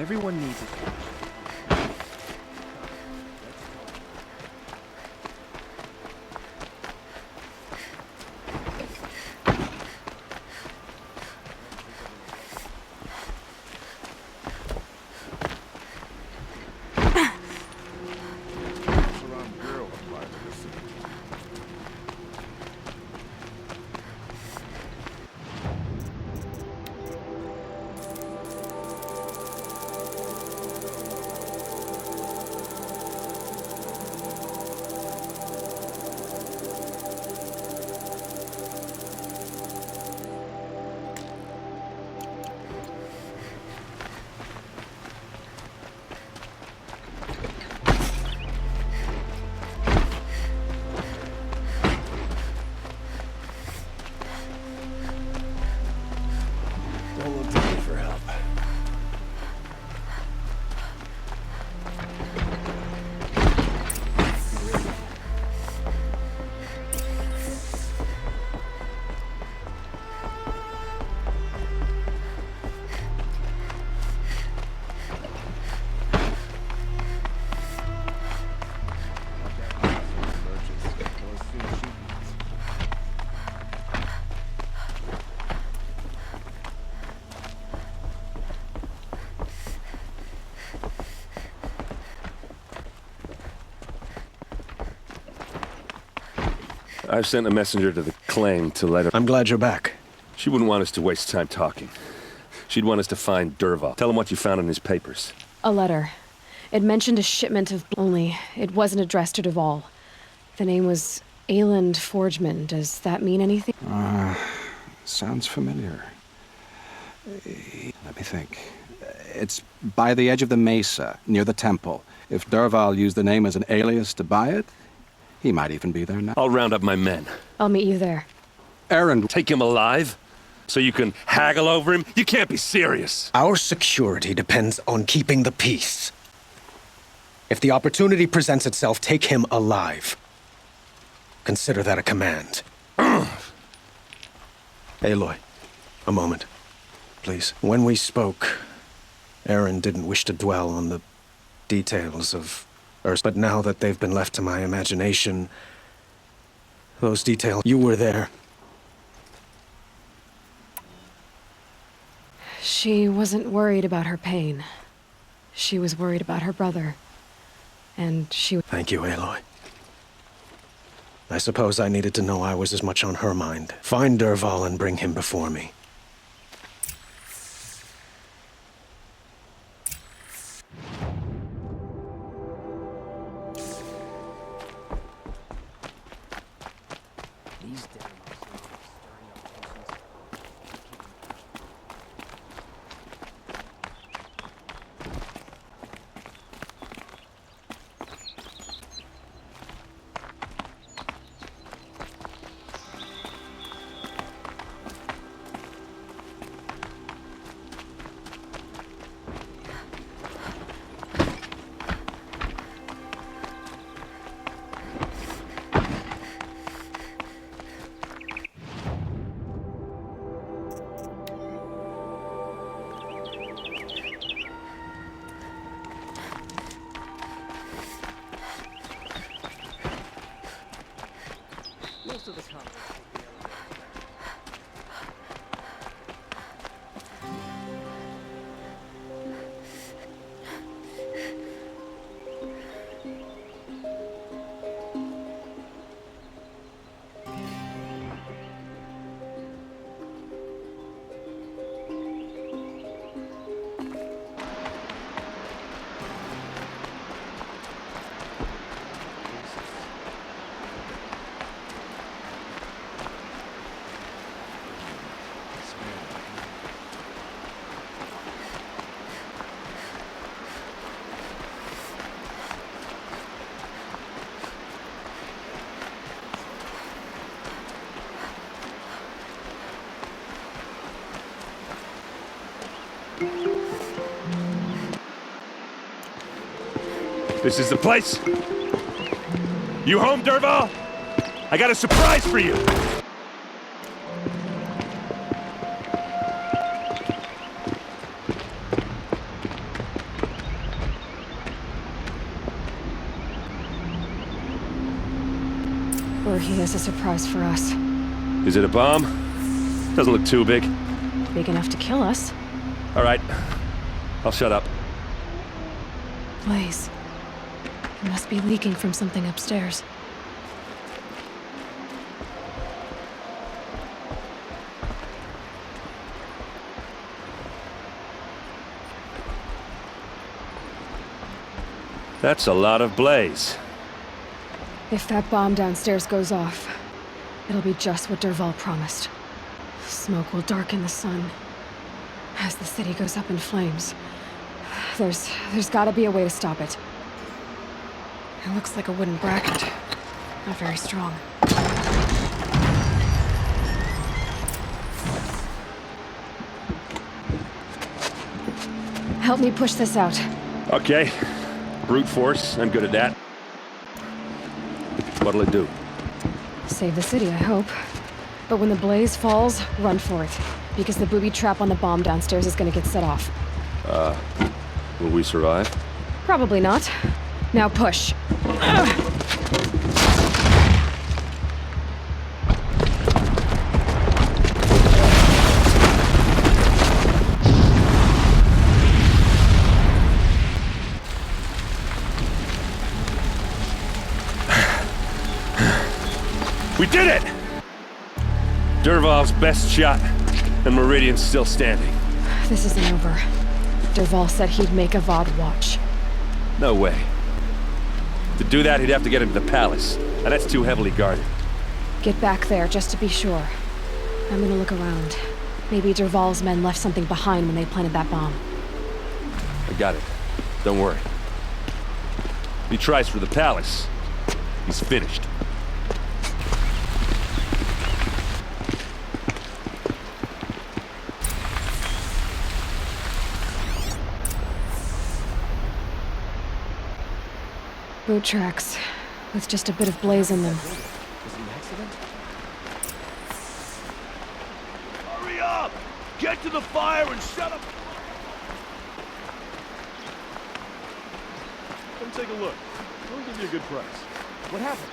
Everyone needs it. I've sent a messenger to the claim to let her... I'm glad you're back. She wouldn't want us to waste time talking. She'd want us to find Dervahl. Tell him what you found in his papers. A letter. It mentioned a shipment of... Only, it wasn't addressed to Dervahl. The name was Ayland Forgeman. Does that mean anything? Sounds familiar. Let me think. It's by the edge of the mesa, near the temple. If Dervahl used the name as an alias to buy it, he might even be there now. I'll round up my men. I'll meet you there. Aaron, Take him alive? So you can haggle over him? You can't be serious. Our security depends on keeping the peace. If the opportunity presents itself, take him alive. Consider that a command. Aloy, a moment, please. When we spoke, Aaron didn't wish to dwell on the details of Earth, but now that they've been left to my imagination, those details, you were there. She wasn't worried about her pain. She was worried about her brother. And she... Thank you, Aloy. I suppose I needed to know I was as much on her mind. Find Dervahl and bring him before me. This is the place. You home, Dervahl? I got a surprise for you. Or he has a surprise for us. Is it a bomb? Doesn't look too big. Big enough to kill us. All right. I'll shut up. Blaze. It must be leaking from something upstairs. That's a lot of blaze. If that bomb downstairs goes off, it'll be just what Dervahl promised. Smoke will darken the sun as the city goes up in flames. There's gotta be a way to stop it. It looks like a wooden bracket. Not very strong. Help me push this out. Okay. Brute force, I'm good at that. What'll it do? Save the city, I hope. But when the blaze falls, run for it. Because the booby trap on the bomb downstairs is gonna get set off. Will we survive? Probably not. Now push. We did it! Dervahl's best shot, and Meridian's still standing. This isn't over. Dervahl said he'd make Avad watch. No way. To do that, he'd have to get into the palace, and that's too heavily guarded. Get back there, just to be sure. I'm gonna look around. Maybe Dervahl's men left something behind when they planted that bomb. I got it. Don't worry. If he tries for the palace, he's finished. Boot tracks, with just a bit of blaze in them. Hurry up! Get to the fire and shut up! Come take a look. We'll give you a good price. What happened?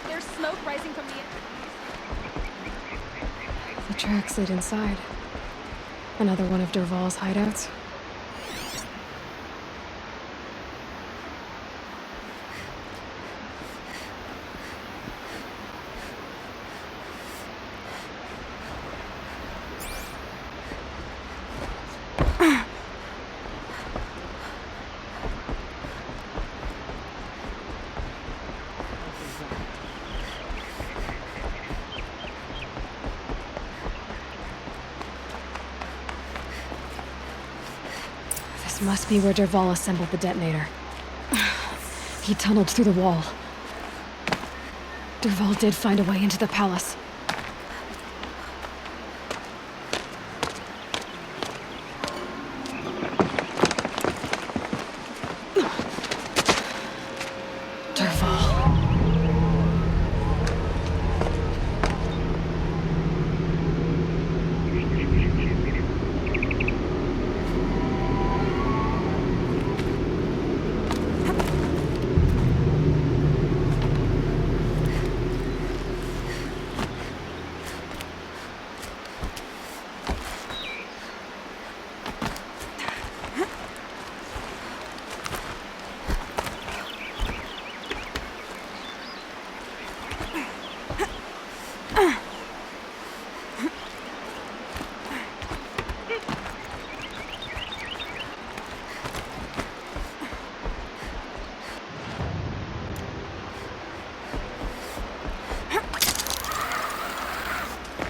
There's smoke rising from the The tracks lead inside. Another one of Dervahl's hideouts. This must be where Dervahl assembled the detonator. He tunneled through the wall. Dervahl did find a way into the palace. Dervahl.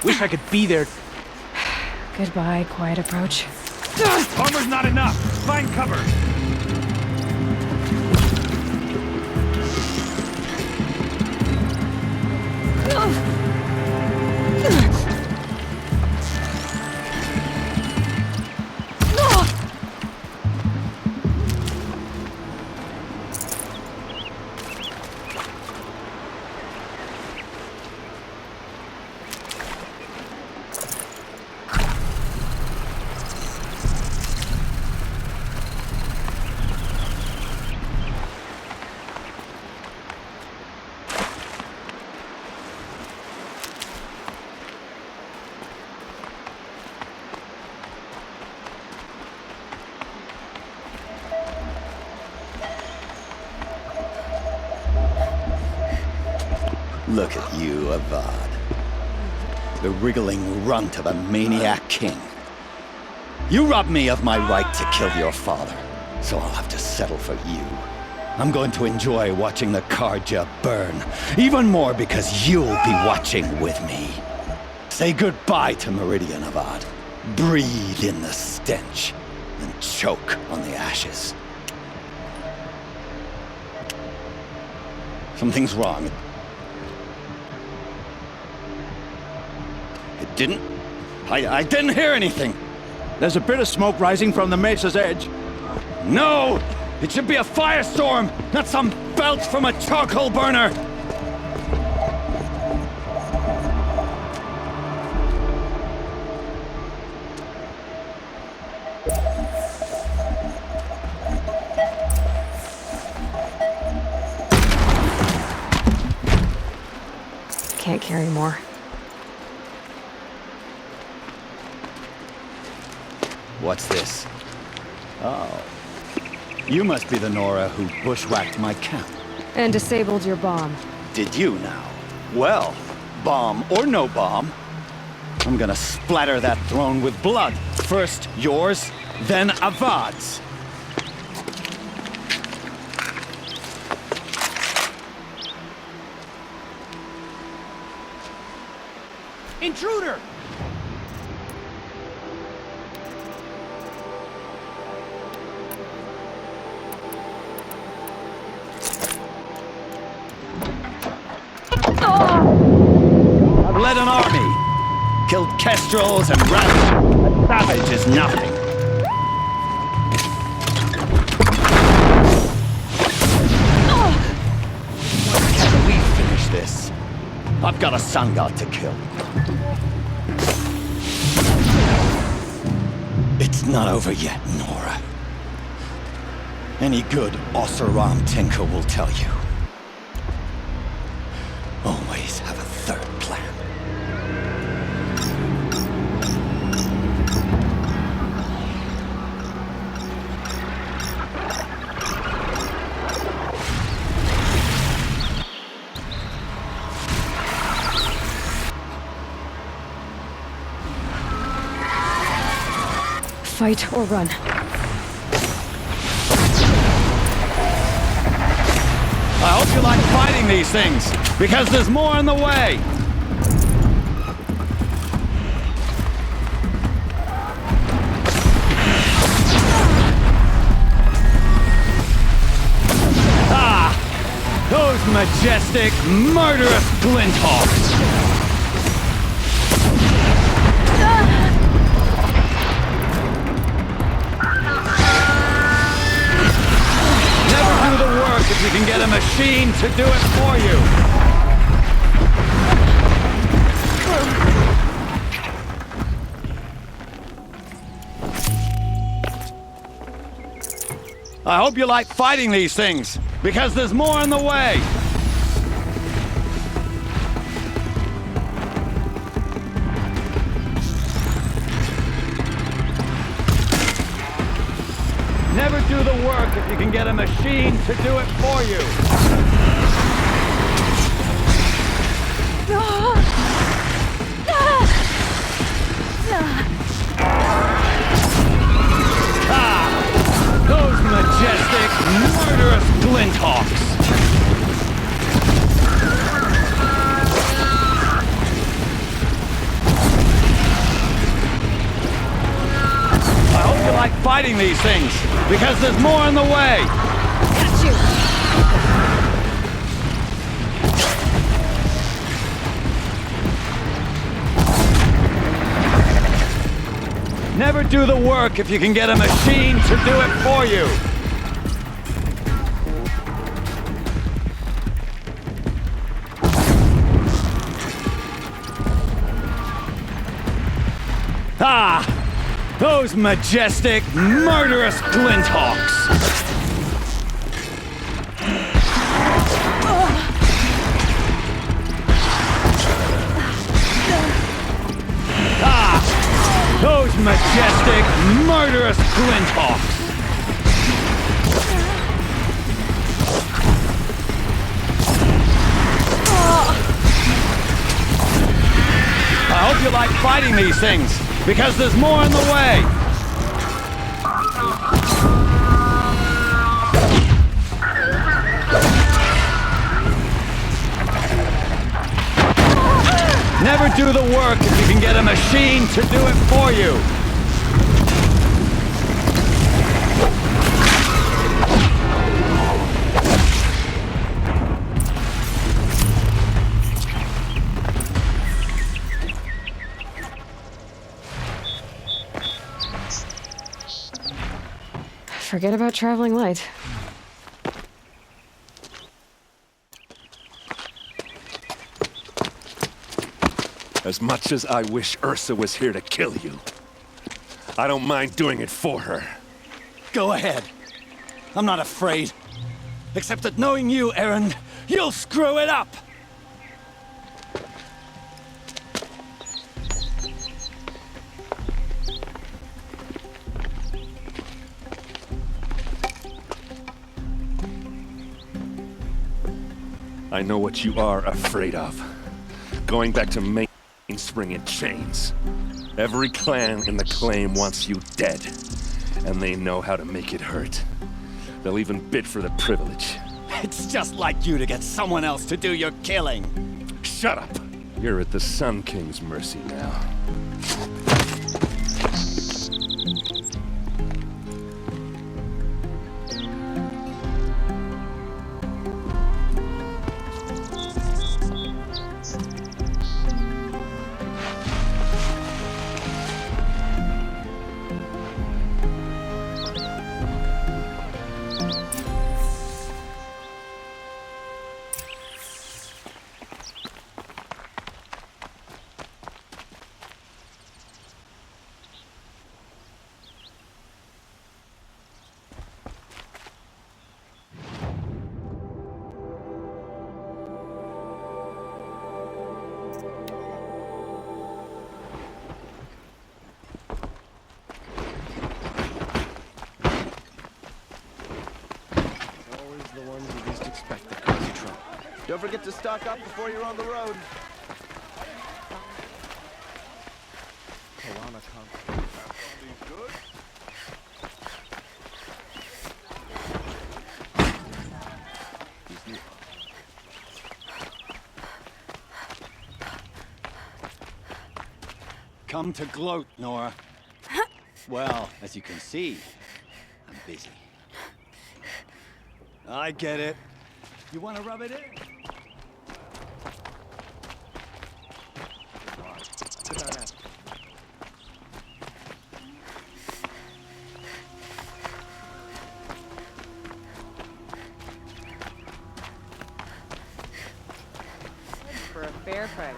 Wish I could be there. Goodbye, quiet approach. Armor's not enough. Find cover. Look at you, Avad. The wriggling runt of a maniac king. You robbed me of my right to kill your father, so I'll have to settle for you. I'm going to enjoy watching the Karja burn, even more because you'll be watching with me. Say goodbye to Meridian, Avad. Breathe in the stench, and choke on the ashes. Something's wrong. It didn't... I didn't hear anything. There's a bit of smoke rising from the mesa's edge. No! It should be a firestorm, not some belch from a charcoal burner! Can't carry more. What's this? Oh. You must be the Nora who bushwhacked my camp. And disabled your bomb. Did you now? Well, bomb or no bomb, I'm gonna splatter that throne with blood. First yours, then Avad's. Intruder! I've led an army, killed kestrels and rabbits. A savage is nothing. Can we finish this? I've got a sun god to kill. It's not over yet, Nora. Any good Oseram tinker will tell you. Always have a third plan. Fight or run. I hope you like fighting these things, because there's more in the way. Ah! Those majestic, murderous glinthawks! Never do the work if you can get a machine to do it for you. I hope you like fighting these things, because there's more in the way. Never do the work if you can get a machine to do it for you. Ah! Those majestic, murderous glinthawks! I hope you like fighting these things, because there's more in the way. Got you! Never do the work if you can get a machine to do it for you. Ah! Those majestic, murderous glinthawks! Ah! Those majestic, murderous glinthawks! I hope you like fighting these things, because there's more in the way. Never do the work if you can get a machine to do it for you. Forget about traveling light. As much as I wish Ursa was here to kill you, I don't mind doing it for her. Go ahead. I'm not afraid. Except that knowing you, Aaron, you'll screw it up! I know what you are afraid of. Going back to mainspring in chains. Every clan in the claim wants you dead. And they know how to make it hurt. They'll even bid for the privilege. It's just like you to get someone else to do your killing. Shut up! You're at the Sun King's mercy now. Don't forget to stock up before you're on the road. Come to gloat, Nora. Well, as you can see, I'm busy. I get it. You want to rub it in? For a fair price.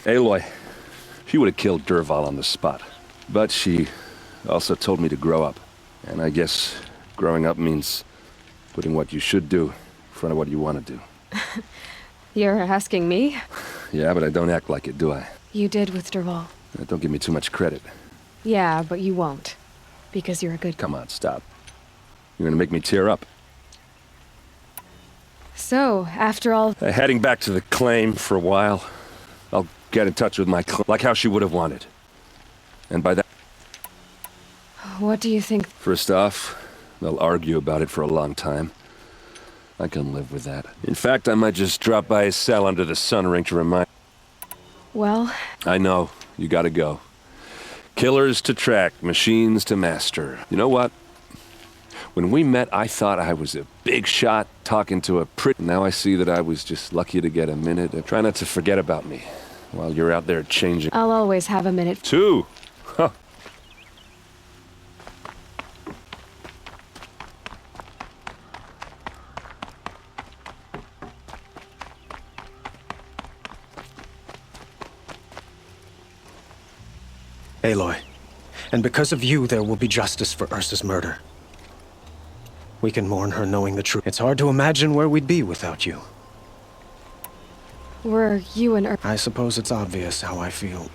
Aloy, she would have killed Dervahl on the spot. But she also told me to grow up. And I guess growing up means putting what you should do in front of what you want to do. You're asking me? Yeah, but I don't act like it, do I? You did with Dervahl. Don't give me too much credit. Yeah, but you won't. Because you're a good... Come on, stop. You're gonna make me tear up. So, after all... Heading back to the claim for a while. I'll get in touch with my like how she would have wanted. And by that... What do you think? First off, they'll argue about it for a long time. I can live with that. In fact, I might just drop by his cell under the sun ring to remind... Well... I know. You gotta go. Killers to track, machines to master. You know what? When we met, I thought I was a big shot talking to a prick. Now I see that I was just lucky to get a minute. Try not to forget about me while you're out there changing. I'll always have a minute. 2? Huh. Aloy. And because of you, there will be justice for Ursa's murder. We can mourn her knowing the truth. It's hard to imagine where we'd be without you. Were you and I suppose it's obvious how I feel.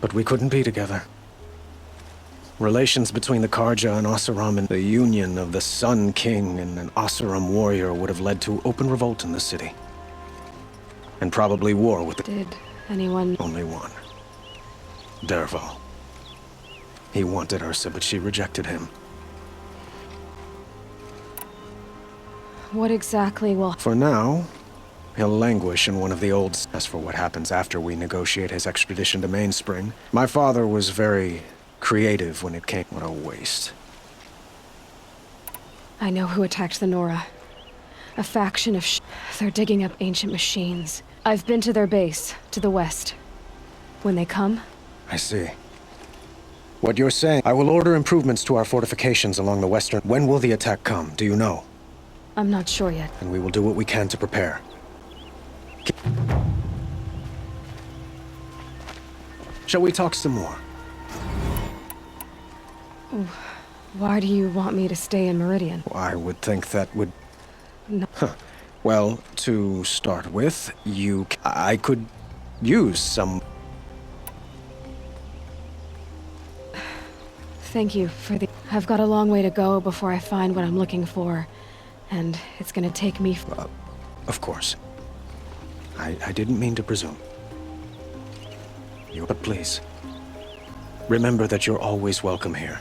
But we couldn't be together. Relations between the Karja and Oseram and the union of the Sun King and an Oseram warrior would have led to open revolt in the city. And probably war with the... Did anyone... Only one. Dervahl. He wanted Ursa, but she rejected him. What exactly will... For now, he'll languish in one of the old... As for what happens after we negotiate his extradition to Mainspring, my father was very creative when it came... What a waste. I know who attacked the Nora. A faction of They're digging up ancient machines. I've been to their base, to the west. When they come... I see. What you're saying... I will order improvements to our fortifications along the western... When will the attack come? Do you know? I'm not sure yet. And we will do what we can to prepare. Shall we talk some more? Why do you want me to stay in Meridian? I would think that would... No. Huh. Well, to start with, I could use some... Thank you for the... I've got a long way to go before I find what I'm looking for. And it's gonna take me... Of course. I didn't mean to presume. But please, remember that you're always welcome here.